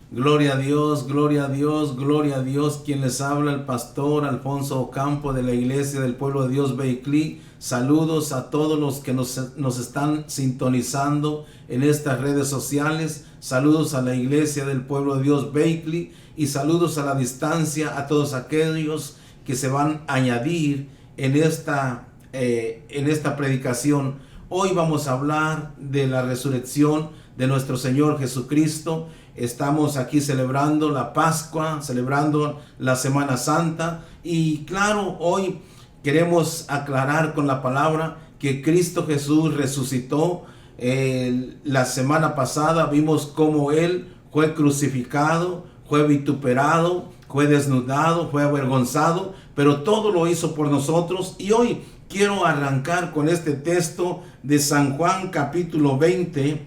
Gloria a Dios, gloria a Dios, gloria a Dios. Quien les habla, el pastor Alfonso Ocampo de la Iglesia del Pueblo de Dios Beiclí. Saludos a todos los que nos están sintonizando en estas redes sociales. Saludos a la Iglesia del Pueblo de Dios Beiclí y saludos a la distancia a todos aquellos que se van a añadir en esta predicación. Hoy vamos a hablar de la resurrección de nuestro Señor Jesucristo. Estamos aquí celebrando la Pascua, celebrando la Semana Santa, y claro, hoy queremos aclarar con la palabra que Cristo Jesús resucitó. La semana pasada vimos cómo Él fue crucificado, fue vituperado, fue desnudado, fue avergonzado, pero todo lo hizo por nosotros. Y hoy quiero arrancar con este texto de San Juan capítulo 20,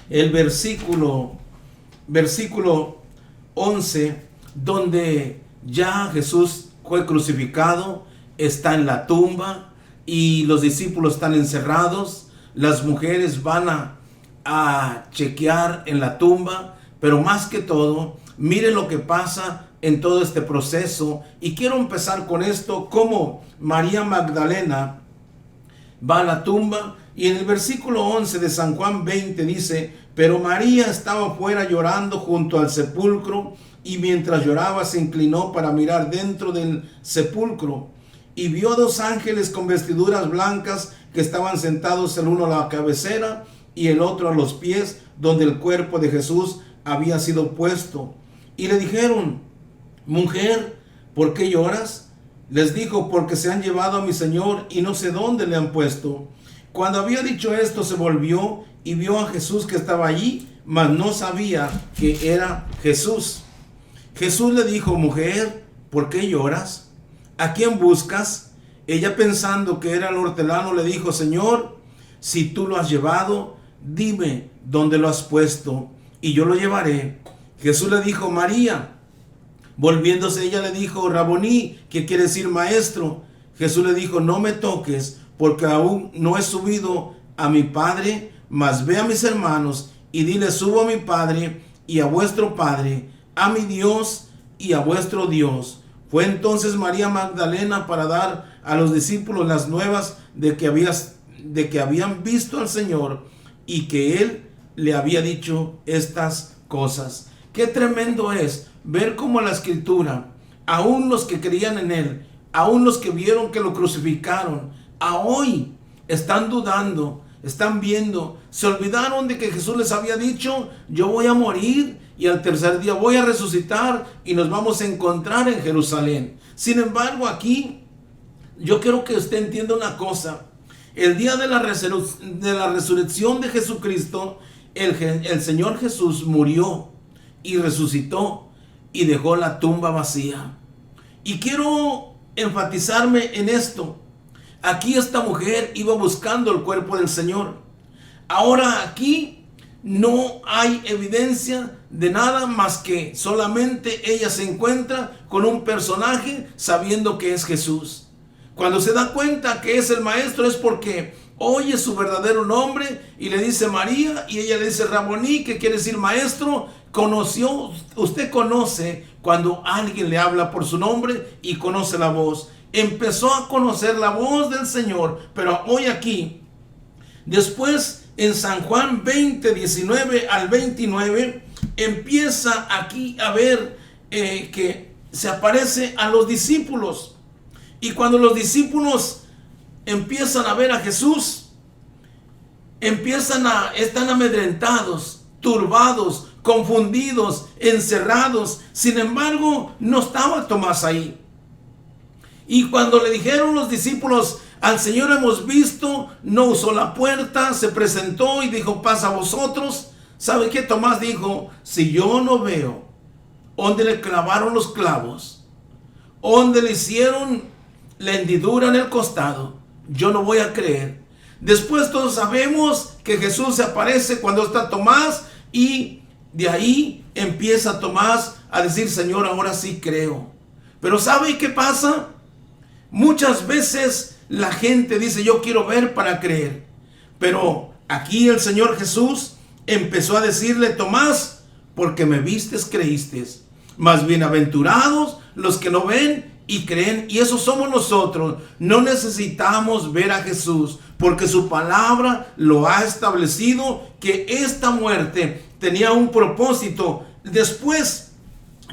el versículo 11, donde ya Jesús fue crucificado, está en la tumba y los discípulos están encerrados. Las mujeres van a chequear en la tumba, pero más que todo, miren lo que pasa en todo este proceso. Y quiero empezar con esto, como María Magdalena va a la tumba, y en el versículo 11 de San Juan 20 dice: pero María estaba fuera llorando junto al sepulcro, y mientras lloraba se inclinó para mirar dentro del sepulcro, y vio 2 ángeles con vestiduras blancas que estaban sentados, el uno a la cabecera y el otro a los pies, donde el cuerpo de Jesús había sido puesto. Y le dijeron: mujer, ¿por qué lloras? Les dijo: porque se han llevado a mi Señor y no sé dónde le han puesto. Cuando había dicho esto, se volvió y vio a Jesús que estaba allí, mas no sabía que era Jesús. Jesús le dijo: mujer, ¿por qué lloras? ¿A quién buscas? Ella, pensando que era el hortelano, le dijo: Señor, si tú lo has llevado, dime dónde lo has puesto y yo lo llevaré. Jesús le dijo: María. Volviéndose ella le dijo: Raboní, que quiere decir maestro. Jesús le dijo: no me toques, porque aún no he subido a mi Padre, mas ve a mis hermanos y dile: subo a mi Padre y a vuestro Padre, a mi Dios y a vuestro Dios. Fue entonces María Magdalena para dar a los discípulos las nuevas de que habían visto al Señor y que Él le había dicho estas cosas. Qué tremendo es ver cómo la Escritura, aún los que creían en Él, aún los que vieron que lo crucificaron, a hoy están dudando, están viendo, se olvidaron de que Jesús les había dicho: yo voy a morir y al tercer día voy a resucitar y nos vamos a encontrar en Jerusalén. Sin embargo, aquí yo quiero que usted entienda una cosa. El día de la resurrección de Jesucristo, el Señor Jesús murió y resucitó y dejó la tumba vacía. Y quiero enfatizarme en esto. Aquí esta mujer iba buscando el cuerpo del Señor. Ahora aquí no hay evidencia de nada más que solamente ella se encuentra con un personaje sabiendo que es Jesús. Cuando se da cuenta que es el maestro es porque oye su verdadero nombre y le dice María, y ella le dice Raboní, que quiere decir maestro. Usted conoce cuando alguien le habla por su nombre y conoce la voz. Empezó a conocer la voz del Señor, pero hoy aquí, después en San Juan 20, 19 al 29, empieza aquí a ver que se aparece a los discípulos. Y cuando los discípulos empiezan a ver a Jesús, están amedrentados, turbados, confundidos, encerrados. Sin embargo, no estaba Tomás ahí. Y cuando le dijeron los discípulos: al Señor hemos visto, no usó la puerta, se presentó y dijo: paz a vosotros. ¿Sabe qué Tomás dijo? Si yo no veo donde le clavaron los clavos, donde le hicieron la hendidura en el costado, yo no voy a creer. Después todos sabemos que Jesús se aparece cuando está Tomás, y de ahí empieza Tomás a decir: Señor, ahora sí creo. Pero ¿sabe qué pasa? Muchas veces la gente dice: yo quiero ver para creer. Pero aquí el Señor Jesús empezó a decirle: Tomás, porque me vistes, creíste. Más bienaventurados los que no ven y creen, y esos somos nosotros. No necesitamos ver a Jesús, porque su palabra lo ha establecido, que esta muerte tenía un propósito. Después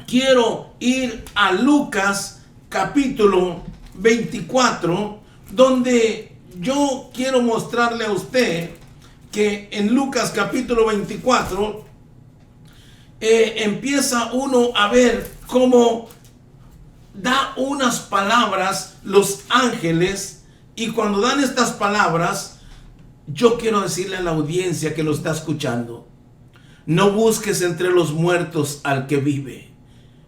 quiero ir a Lucas capítulo 24, donde yo quiero mostrarle a usted que en Lucas capítulo 24 empieza uno a ver cómo da unas palabras los ángeles, y cuando dan estas palabras, yo quiero decirle a la audiencia que lo está escuchando: no busques entre los muertos al que vive,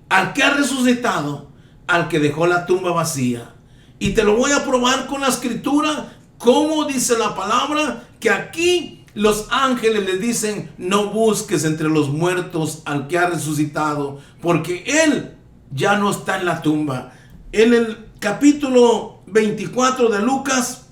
al que ha resucitado, al que dejó la tumba vacía. Y te lo voy a probar con la escritura, como dice la palabra, que aquí los ángeles le dicen: no busques entre los muertos al que ha resucitado, porque él ya no está en la tumba. En el capítulo 24 de Lucas,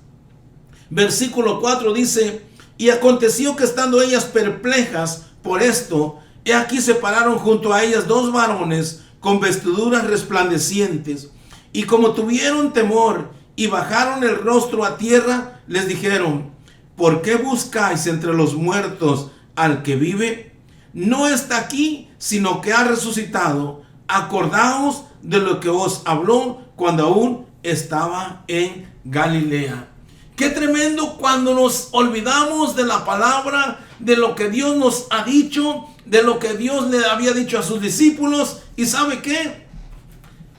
versículo 4 dice: y aconteció que estando ellas perplejas por esto, he aquí se pararon junto a ellas dos varones con vestiduras resplandecientes, y como tuvieron temor y bajaron el rostro a tierra, les dijeron: ¿por qué buscáis entre los muertos al que vive? No está aquí, sino que ha resucitado. Acordaos de lo que os habló cuando aún estaba en Galilea. Qué tremendo cuando nos olvidamos de la palabra, de lo que Dios nos ha dicho, de lo que Dios le había dicho a sus discípulos. ¿Y sabe qué?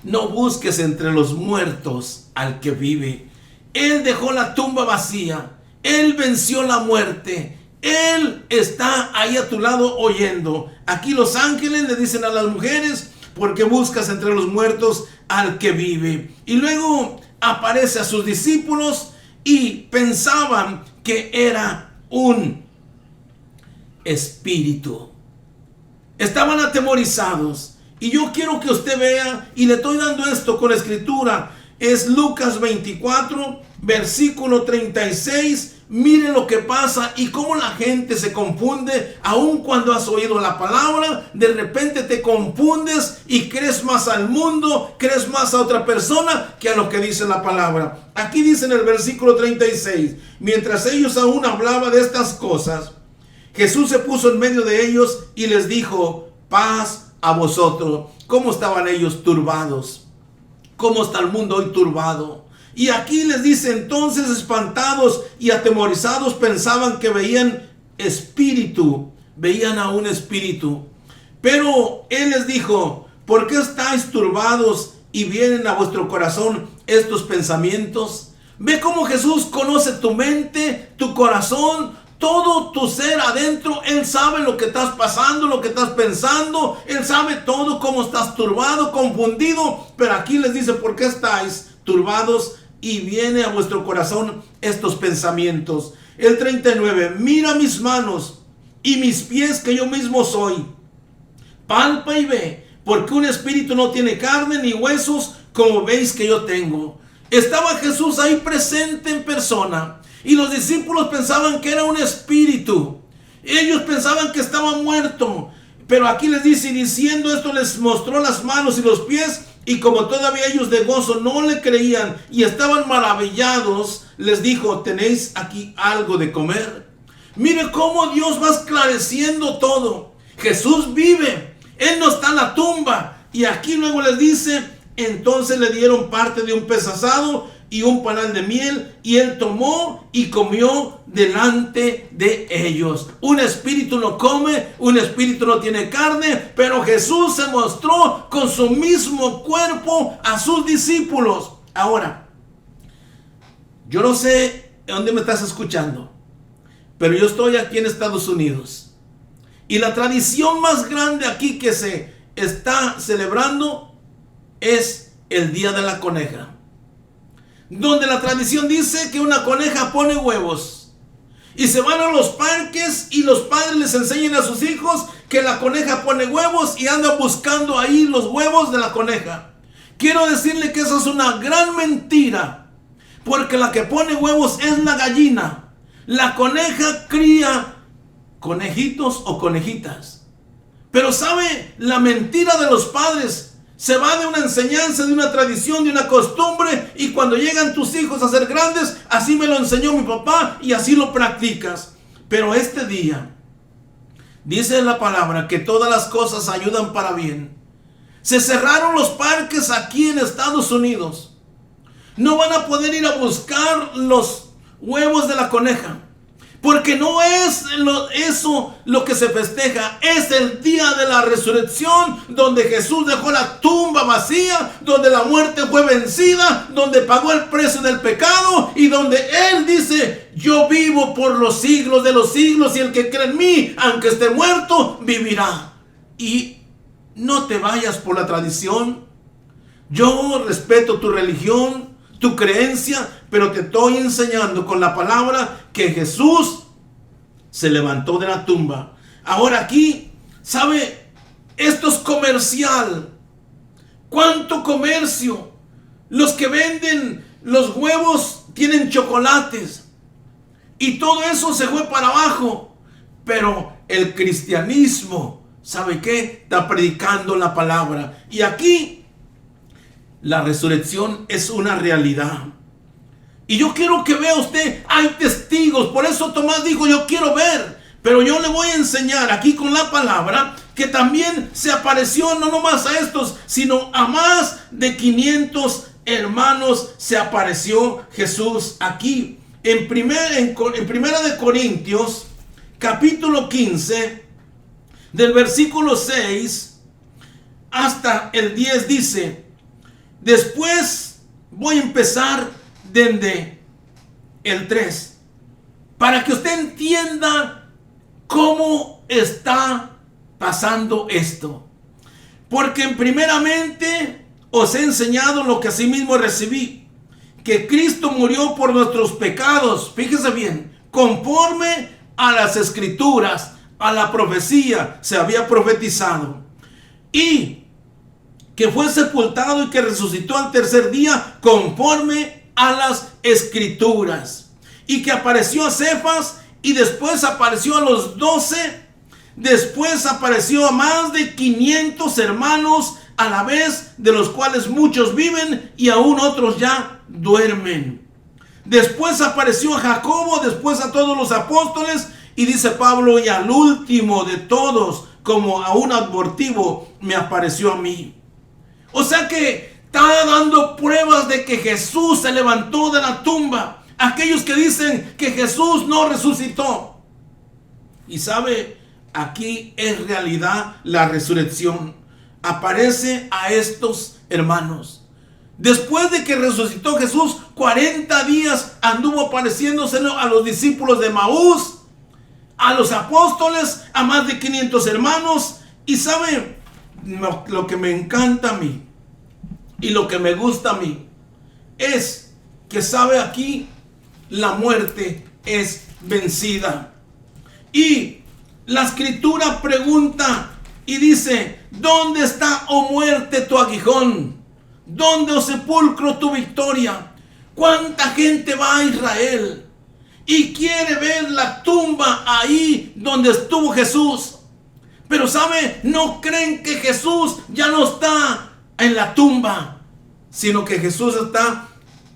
No busques entre los muertos al que vive. Él dejó la tumba vacía. Él venció la muerte. Él está ahí a tu lado oyendo. Aquí los ángeles le dicen a las mujeres: ¿por qué buscas entre los muertos al que vive? Y luego aparece a sus discípulos y pensaban que era un espíritu. Estaban atemorizados. Y yo quiero que usted vea, y le estoy dando esto con la escritura, es Lucas 24, versículo 36. Miren lo que pasa y cómo la gente se confunde. Aun cuando has oído la palabra, de repente te confundes y crees más al mundo, crees más a otra persona que a lo que dice la palabra. Aquí dice en el versículo 36: mientras ellos aún hablaban de estas cosas, Jesús se puso en medio de ellos y les dijo: paz a vosotros. ¿Cómo estaban ellos turbados? ¿Cómo está el mundo hoy turbado? Y aquí les dice: entonces, espantados y atemorizados, pensaban que veían espíritu, veían a un espíritu. Pero Él les dijo: ¿por qué estáis turbados y vienen a vuestro corazón estos pensamientos? Ve cómo Jesús conoce tu mente, tu corazón, todo tu ser adentro. Él sabe lo que estás pasando, lo que estás pensando. Él sabe todo, cómo estás turbado, confundido. Pero aquí les dice: ¿por qué estáis turbados y viene a vuestro corazón estos pensamientos? El 39: mira mis manos y mis pies, que yo mismo soy. Palpa y ve, porque un espíritu no tiene carne ni huesos, como veis que yo tengo. Estaba Jesús ahí presente en persona, y los discípulos pensaban que era un espíritu. Ellos pensaban que estaba muerto. Pero aquí les dice, y diciendo esto les mostró las manos y los pies. Y como todavía ellos de gozo no le creían y estaban maravillados, les dijo: ¿tenéis aquí algo de comer? Mire cómo Dios va esclareciendo todo. Jesús vive. Él no está en la tumba. Y aquí luego les dice: entonces le dieron parte de un pez asado y un panal de miel, y él tomó y comió delante de ellos. Un espíritu no come, un espíritu no tiene carne, pero Jesús se mostró con su mismo cuerpo a sus discípulos. Ahora, yo no sé dónde me estás escuchando, pero yo estoy aquí en Estados Unidos, y la tradición más grande aquí que se está celebrando es el Día de la Coneja, donde la tradición dice que una coneja pone huevos, y se van a los parques y los padres les enseñan a sus hijos que la coneja pone huevos y andan buscando ahí los huevos de la coneja. Quiero decirle que eso es una gran mentira, porque la que pone huevos es la gallina. La coneja cría conejitos o conejitas. Pero ¿sabe? La mentira de los padres se va de una enseñanza, de una tradición, de una costumbre, y cuando llegan tus hijos a ser grandes, así me lo enseñó mi papá y así lo practicas. Pero este día, dice la palabra que todas las cosas ayudan para bien. Se cerraron los parques aquí en Estados Unidos. No van a poder ir a buscar los huevos de la coneja, porque no es eso lo que se festeja. Es el día de la resurrección, donde Jesús dejó la tumba vacía, donde la muerte fue vencida, donde pagó el precio del pecado, y donde Él dice: yo vivo por los siglos de los siglos, y el que cree en mí, aunque esté muerto, vivirá. Y no te vayas por la tradición. Yo respeto tu religión, tu creencia, pero te estoy enseñando con la palabra que Jesús se levantó de la tumba. Ahora aquí, ¿sabe? Esto es comercial. ¿Cuánto comercio? Los que venden los huevos tienen chocolates, y todo eso se fue para abajo. Pero el cristianismo, ¿sabe qué? Está predicando la palabra. Y aquí la resurrección es una realidad. Y yo quiero que vea usted, hay testigos. Por eso Tomás dijo: yo quiero ver. Pero yo le voy a enseñar aquí con la palabra que también se apareció no nomás a estos, sino a más de 500 hermanos se apareció Jesús aquí. En primera de Corintios, capítulo 15, del versículo 6 hasta el 10 dice: después voy a empezar desde el 3, para que usted entienda cómo está pasando esto. Porque primeramente os he enseñado lo que asimismo recibí, que Cristo murió por nuestros pecados, fíjese bien, conforme a las escrituras, a la profecía se había profetizado, y que fue sepultado y que resucitó al tercer día conforme a las escrituras, y que apareció a Cefas, y después apareció a los 12, después apareció a más de 500 hermanos a la vez, de los cuales muchos viven y aún otros ya duermen. Después apareció a Jacobo, después a todos los apóstoles, y dice Pablo: y al último de todos, como a un abortivo, me apareció a mí. O sea que está dando pruebas de que Jesús se levantó de la tumba. Aquellos que dicen que Jesús no resucitó. Y sabe, aquí es realidad la resurrección. Aparece a estos hermanos. Después de que resucitó Jesús, 40 días anduvo apareciéndose a los discípulos de Maús, a los apóstoles, a más de 500 hermanos. Y sabe, lo que me encanta a mí y lo que me gusta a mí es que, sabe, aquí la muerte es vencida. Y la escritura pregunta y dice: ¿dónde está, oh muerte, tu aguijón? ¿Dónde, oh sepulcro, tu victoria? ¿Cuánta gente va a Israel y quiere ver la tumba ahí donde estuvo Jesús? Pero sabe, no creen que Jesús ya no está en la tumba, sino que Jesús está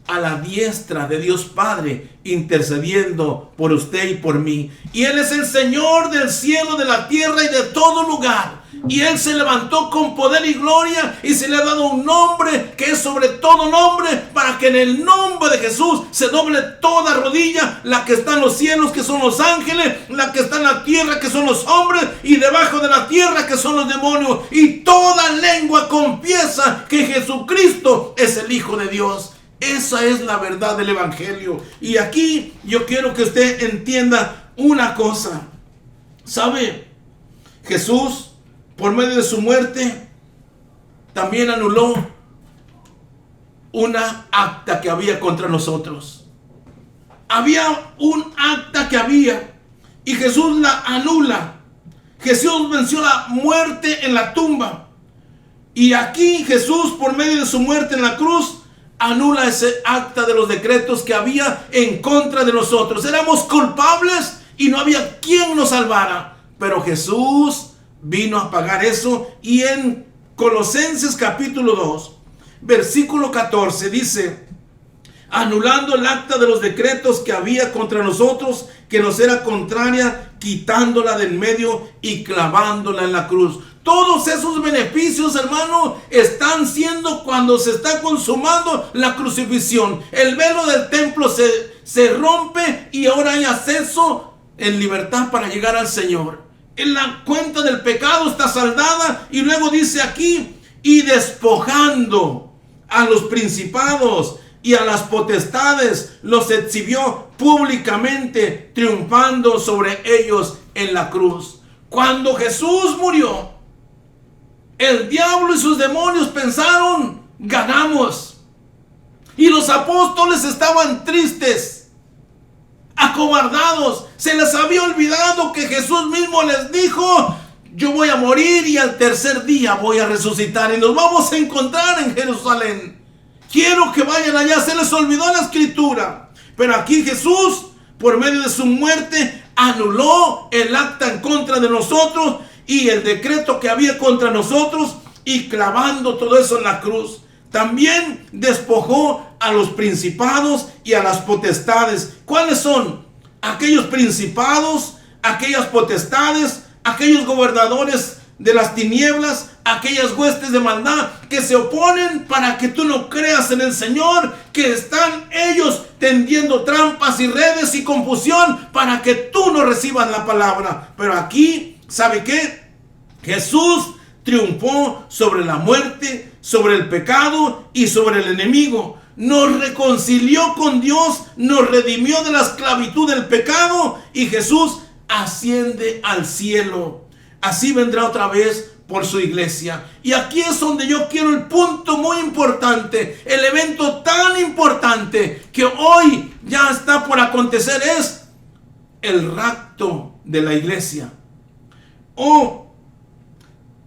a la diestra de Dios Padre, intercediendo por usted y por mí. Y Él es el Señor del cielo, de la tierra y de todo lugar. Y Él se levantó con poder y gloria, y se le ha dado un nombre que es sobre todo nombre, para que en el nombre de Jesús se doble toda rodilla, la que está en los cielos, que son los ángeles, la que está en la tierra, que son los hombres, y debajo de la tierra, que son los demonios, y toda lengua confiesa que Jesucristo es el Hijo de Dios. Esa es la verdad del Evangelio. Y aquí yo quiero que usted entienda una cosa. ¿Sabe? Jesús, por medio de su muerte, también anuló una acta que había contra nosotros. Había un acta que había, y Jesús la anula. Jesús venció la muerte en la tumba. Y aquí Jesús, por medio de su muerte en la cruz, anula ese acta de los decretos que había en contra de nosotros. Éramos culpables y no había quien nos salvara. Pero Jesús vino a pagar eso. Y en Colosenses capítulo 2, versículo 14 dice: anulando el acta de los decretos que había contra nosotros, que nos era contraria, quitándola del medio y clavándola en la cruz. Todos esos beneficios, hermano, están siendo cuando se está consumando la crucifixión. El velo del templo se rompe y ahora hay acceso en libertad para llegar al Señor. En la cuenta del pecado está saldada, y luego dice aquí: y despojando a los principados y a las potestades, los exhibió públicamente, triunfando sobre ellos en la cruz. Cuando Jesús murió, el diablo y sus demonios pensaron: ganamos. Y los apóstoles estaban tristes, acobardados. Se les había olvidado que Jesús mismo les dijo: yo voy a morir y al tercer día voy a resucitar y nos vamos a encontrar en Jerusalén. Quiero que vayan allá. Se les olvidó la escritura, pero aquí Jesús, por medio de su muerte, anuló el acta en contra de nosotros y el decreto que había contra nosotros, y clavando todo eso en la cruz, también despojó a los principados y a las potestades. ¿Cuáles son? Aquellos principados, aquellas potestades, aquellos gobernadores de las tinieblas, aquellas huestes de maldad que se oponen para que tú no creas en el Señor, que están ellos tendiendo trampas y redes y confusión para que tú no recibas la palabra. Pero aquí, ¿sabe qué? Jesús triunfó sobre la muerte, sobre el pecado y sobre el enemigo. Nos reconcilió con Dios, nos redimió de la esclavitud del pecado, y Jesús asciende al cielo. Así vendrá otra vez por su iglesia. Y aquí es donde yo quiero el punto muy importante, el evento tan importante que hoy ya está por acontecer, es el rapto de la iglesia. O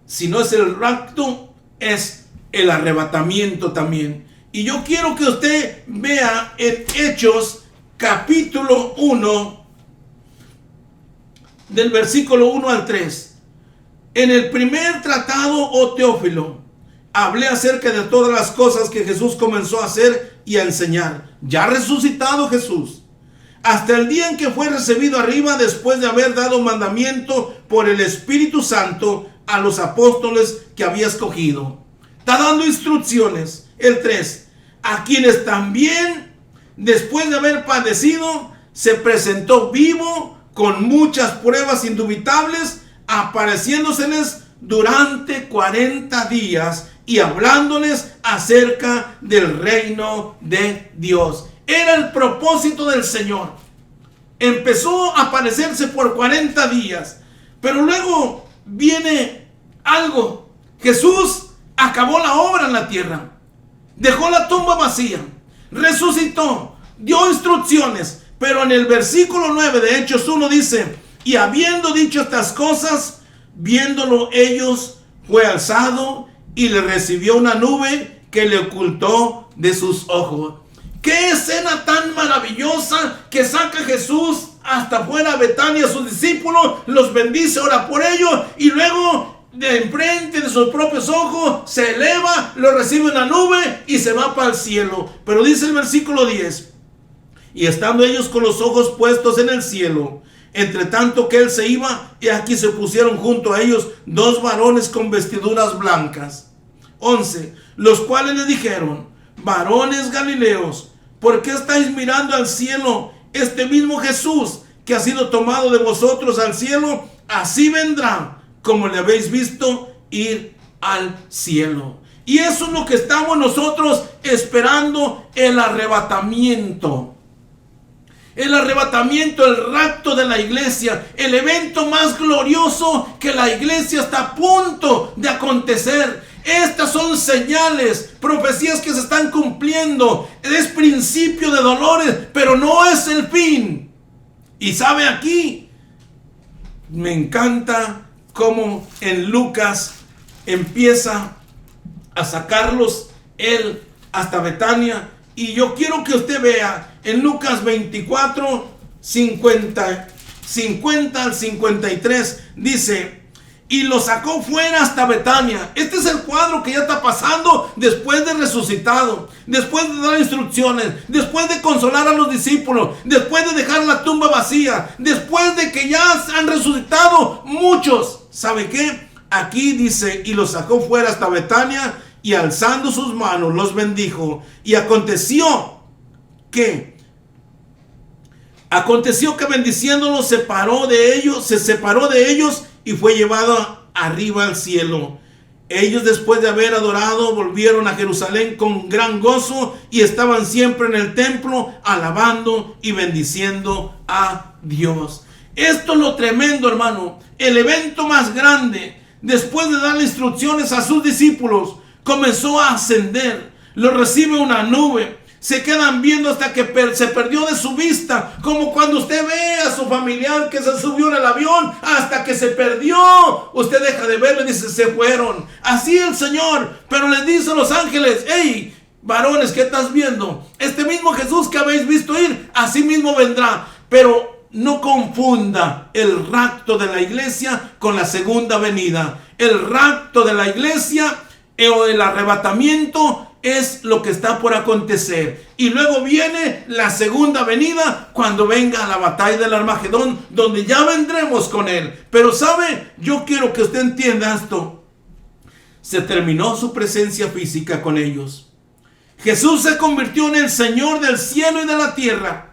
si no es el rapto, es el arrebatamiento también. Y yo quiero que usted vea en Hechos capítulo 1, del versículo 1 al 3. En el primer tratado, oh Teófilo, hablé acerca de todas las cosas que Jesús comenzó a hacer y a enseñar, ya resucitado Jesús, hasta el día en que fue recibido arriba, después de haber dado mandamiento por el Espíritu Santo a los apóstoles que había escogido. Está dando instrucciones. El 3, a quienes también, después de haber padecido, se presentó vivo con muchas pruebas indubitables, apareciéndoseles durante 40 días y hablándoles acerca del reino de Dios. Era el propósito del Señor. Empezó a aparecerse por 40 días, pero luego viene algo. Jesús acabó la obra en la tierra, dejó la tumba vacía, resucitó, dio instrucciones, pero en el versículo 9 de Hechos 1 dice: y habiendo dicho estas cosas, viéndolo ellos, fue alzado y le recibió una nube que le ocultó de sus ojos. ¡Qué escena tan maravillosa! Que saca Jesús hasta afuera a Betania a sus discípulos, los bendice, ora por ellos, y luego de enfrente de sus propios ojos se eleva, lo recibe una nube y se va para el cielo. Pero dice el versículo 10: y estando ellos con los ojos puestos en el cielo, entre tanto que él se iba, y aquí se pusieron junto a ellos 2 varones con vestiduras blancas. 11, los cuales le dijeron: varones galileos, ¿por qué estáis mirando al cielo? Este mismo Jesús que ha sido tomado de vosotros al cielo, así vendrá como le habéis visto ir al cielo. Y eso es lo que estamos nosotros esperando, el arrebatamiento. El arrebatamiento, el rapto de la iglesia, el evento más glorioso que la iglesia está a punto de acontecer. Estas son señales, profecías que se están cumpliendo. Es principio de dolores, pero no es el fin. Y sabe, aquí me encanta cómo en Lucas empieza a sacarlos él hasta Betania. Y yo quiero que usted vea en Lucas 24, 50 al 53, dice: y lo sacó fuera hasta Betania. Este es el cuadro que ya está pasando después de resucitado, después de dar instrucciones, después de consolar a los discípulos, después de dejar la tumba vacía, después de que ya han resucitado muchos. ¿Sabe qué? Aquí dice, y lo sacó fuera hasta Betania, y alzando sus manos los bendijo. Y aconteció que bendiciéndolos se separó de ellos y fue llevado arriba al cielo. Ellos, después de haber adorado, volvieron a Jerusalén con gran gozo y estaban siempre en el templo alabando y bendiciendo a Dios. Esto es lo tremendo, hermano. El evento más grande, después de darle instrucciones a sus discípulos, comenzó a ascender. Lo recibe una nube. Se quedan viendo hasta que se perdió de su vista, como cuando usted ve a su familiar que se subió en el avión hasta que se perdió. Usted deja de verlo y dice, se fueron. Así el Señor, pero les dice a los ángeles, hey, varones, ¿qué estás viendo? Este mismo Jesús que habéis visto ir, así mismo vendrá. Pero no confunda el rapto de la iglesia con la segunda venida. El rapto de la iglesia o el arrebatamiento es lo que está por acontecer. Y luego viene la segunda venida, cuando venga la batalla del Armagedón, donde ya vendremos con él. Pero sabe, yo quiero que usted entienda esto. Se terminó su presencia física con ellos. Jesús se convirtió en el Señor del cielo y de la tierra.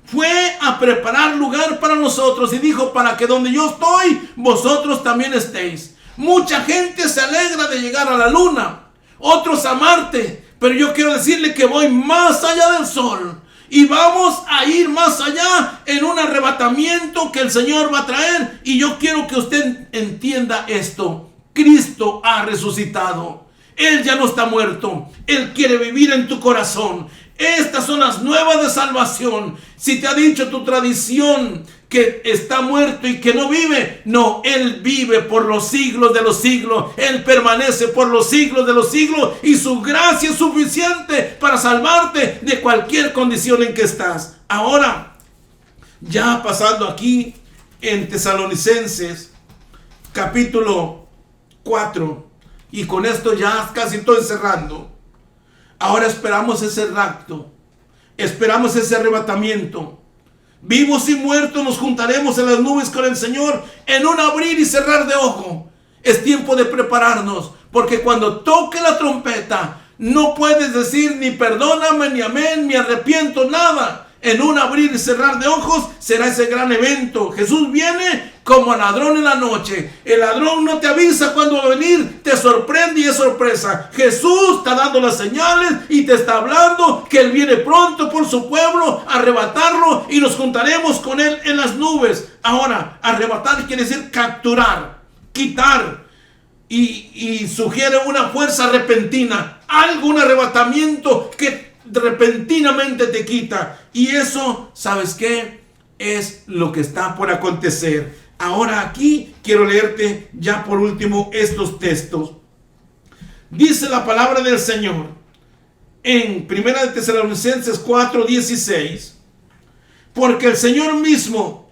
Fue a preparar lugar para nosotros y dijo, para que donde yo estoy, vosotros también estéis. Mucha gente se alegra de llegar a la luna, otros a Marte, pero yo quiero decirle que voy más allá del sol y vamos a ir más allá en un arrebatamiento que el Señor va a traer. Y yo quiero que usted entienda esto: Cristo ha resucitado. Él ya no está muerto. Él quiere vivir en tu corazón. Estas son las nuevas de salvación. Si te ha dicho tu tradición que está muerto y que no vive, no, Él vive por los siglos de los siglos. Él permanece por los siglos de los siglos y su gracia es suficiente para salvarte de cualquier condición en que estás. Ahora, ya pasando aquí en Tesalonicenses capítulo 4, y con esto ya casi estoy cerrando. Ahora esperamos ese rapto, esperamos ese arrebatamiento. Vivos y muertos nos juntaremos en las nubes con el Señor en un abrir y cerrar de ojo. Es tiempo de prepararnos, porque cuando toque la trompeta no puedes decir ni perdóname, ni amén, ni arrepiento, nada. En un abrir y cerrar de ojos será ese gran evento. Jesús viene como ladrón en la noche. El ladrón no te avisa cuándo va a venir, te sorprende y es sorpresa. Jesús está dando las señales y te está hablando que Él viene pronto por su pueblo a arrebatarlo y nos juntaremos con Él en las nubes. Ahora, arrebatar quiere decir capturar, quitar, y sugiere una fuerza repentina, algún arrebatamiento que repentinamente te quita. Y eso, ¿sabes qué? Es lo que está por acontecer. Ahora aquí quiero leerte ya por último estos textos. Dice la palabra del Señor en 1 Tesalonicenses 4:16: porque el Señor mismo,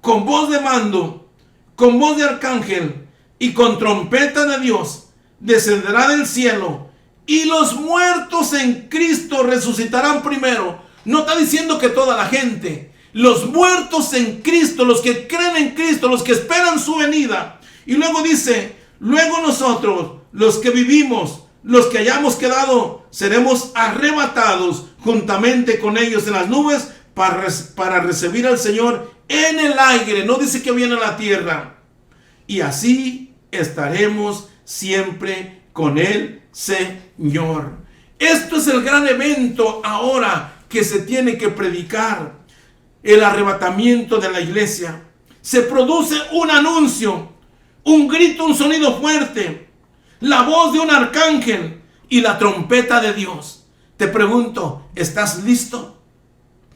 con voz de mando, con voz de arcángel y con trompeta de Dios, descenderá del cielo, y los muertos en Cristo resucitarán primero. No está diciendo que toda la gente. Los muertos en Cristo, los que creen en Cristo, los que esperan su venida. Y luego dice, luego nosotros, los que vivimos, los que hayamos quedado, seremos arrebatados juntamente con ellos en las nubes para recibir al Señor en el aire. No dice que viene a la tierra. Y así estaremos siempre con el Señor. Esto es el gran evento ahora que se tiene que predicar. El arrebatamiento de la iglesia. Se produce un anuncio, un grito, un sonido fuerte, la voz de un arcángel y la trompeta de Dios. Te pregunto, ¿estás listo?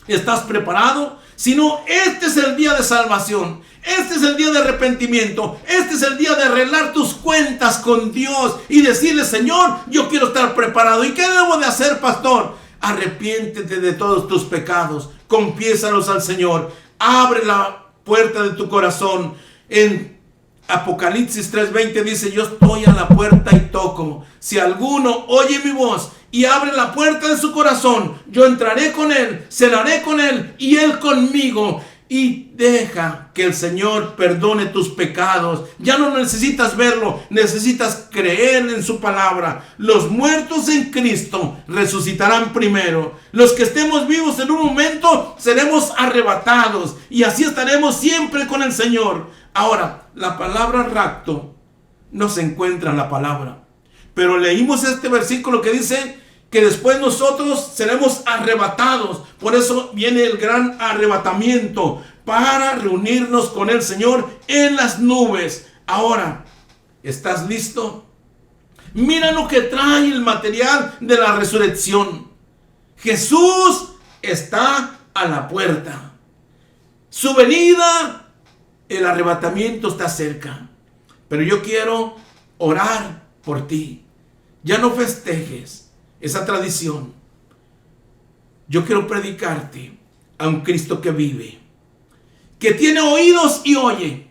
¿Estás preparado? Si no, este es el día de salvación. Este es el día de arrepentimiento. Este es el día de arreglar tus cuentas con Dios y decirle, Señor, yo quiero estar preparado. ¿Y qué debo de hacer, pastor? Arrepiéntete de todos tus pecados, confiésalos al Señor, abre la puerta de tu corazón. En Apocalipsis 3:20 dice: yo estoy a la puerta y toco. Si alguno oye mi voz y abre la puerta de su corazón, yo entraré con él, cenaré con él y él conmigo. Y deja que el Señor perdone tus pecados. Ya no necesitas verlo, necesitas creer en su palabra. Los muertos en Cristo resucitarán primero. Los que estemos vivos en un momento seremos arrebatados y así estaremos siempre con el Señor. Ahora, la palabra rapto no se encuentra en la palabra, pero leímos este versículo que dice que después nosotros seremos arrebatados. Por eso viene el gran arrebatamiento, para reunirnos con el Señor en las nubes. Ahora, ¿estás listo? Mira lo que trae el material de la resurrección. Jesús está a la puerta. Su venida, el arrebatamiento está cerca. Pero yo quiero orar por ti. Ya no festejes esa tradición. Yo quiero predicarte a un Cristo que vive, que tiene oídos y oye,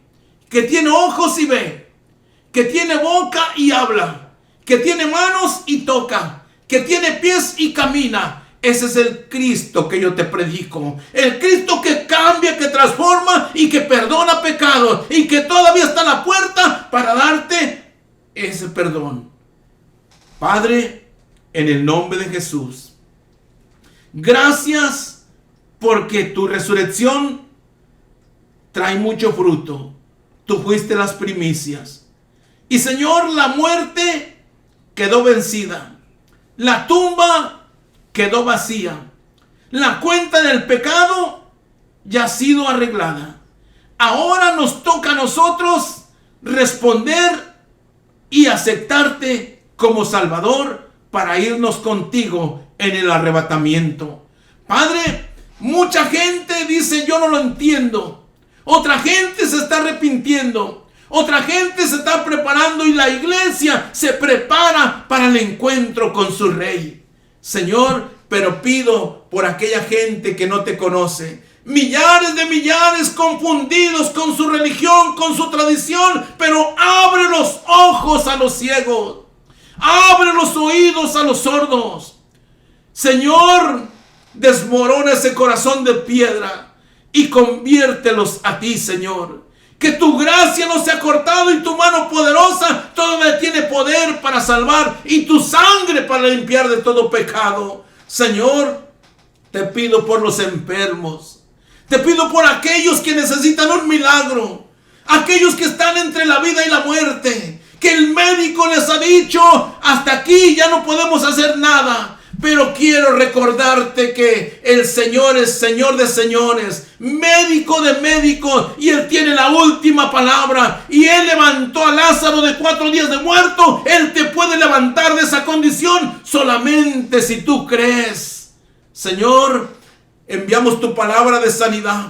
que tiene ojos y ve, que tiene boca y habla, que tiene manos y toca, que tiene pies y camina. Ese es el Cristo que yo te predico. El Cristo que cambia, que transforma y que perdona pecados, y que todavía está a la puerta para darte ese perdón. Padre, en el nombre de Jesús, gracias porque tu resurrección trae mucho fruto. Tú fuiste las primicias. Y Señor, la muerte quedó vencida. La tumba quedó vacía. La cuenta del pecado ya ha sido arreglada. Ahora nos toca a nosotros responder y aceptarte como Salvador para irnos contigo en el arrebatamiento. Padre, mucha gente dice: yo no lo entiendo. Otra gente se está arrepintiendo. Otra gente se está preparando y la iglesia se prepara para el encuentro con su Rey. Señor, pero pido por aquella gente que no te conoce. Millares de millares confundidos con su religión, con su tradición. Pero abre los ojos a los ciegos. Abre los oídos a los sordos. Señor, desmorona ese corazón de piedra y conviértelos a ti, Señor. Que tu gracia no se ha cortado y tu mano poderosa todavía tiene poder para salvar y tu sangre para limpiar de todo pecado. Señor, te pido por los enfermos. Te pido por aquellos que necesitan un milagro. Aquellos que están entre la vida y la muerte. Que el médico les ha dicho: hasta aquí ya no podemos hacer nada. Pero quiero recordarte que el Señor es Señor de señores, médico de médicos, y Él tiene la última palabra. Y Él levantó a Lázaro de 4 días de muerto. Él te puede levantar de esa condición solamente si tú crees. Señor, enviamos tu palabra de sanidad.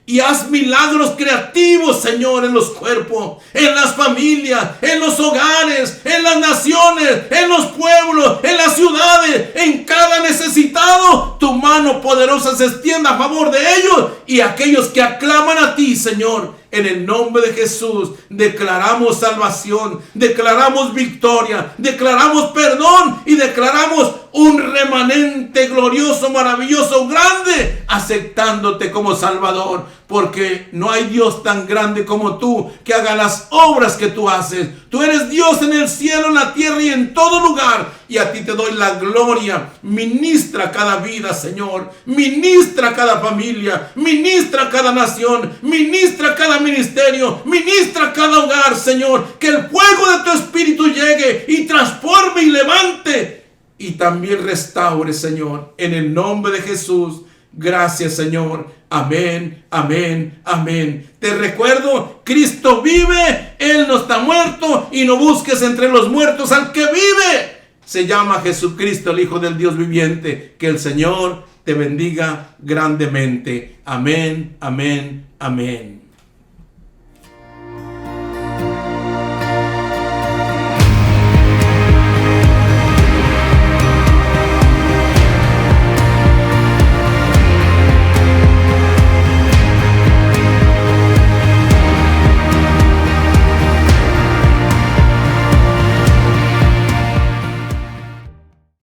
Y haz milagros creativos, Señor, en los cuerpos, en las familias, en los hogares, en las naciones, en los pueblos, en las ciudades, en cada necesitado. Tu mano poderosa se extienda a favor de ellos y aquellos que aclaman a ti, Señor. En el nombre de Jesús declaramos salvación, declaramos victoria, declaramos perdón y declaramos un remanente glorioso, maravilloso, grande, aceptándote como Salvador. Porque no hay Dios tan grande como tú que haga las obras que tú haces. Tú eres Dios en el cielo, en la tierra y en todo lugar. Y a ti te doy la gloria. Ministra cada vida, Señor. Ministra cada familia. Ministra cada nación. Ministra cada ministerio. Ministra cada hogar, Señor. Que el fuego de tu espíritu llegue y transforme y levante. Y también restaure, Señor. En el nombre de Jesús. Gracias, Señor. Amén, amén, amén. Te recuerdo, Cristo vive, Él no está muerto, y no busques entre los muertos al que vive. Se llama Jesucristo, el Hijo del Dios viviente. Que el Señor te bendiga grandemente. Amén, amén, amén.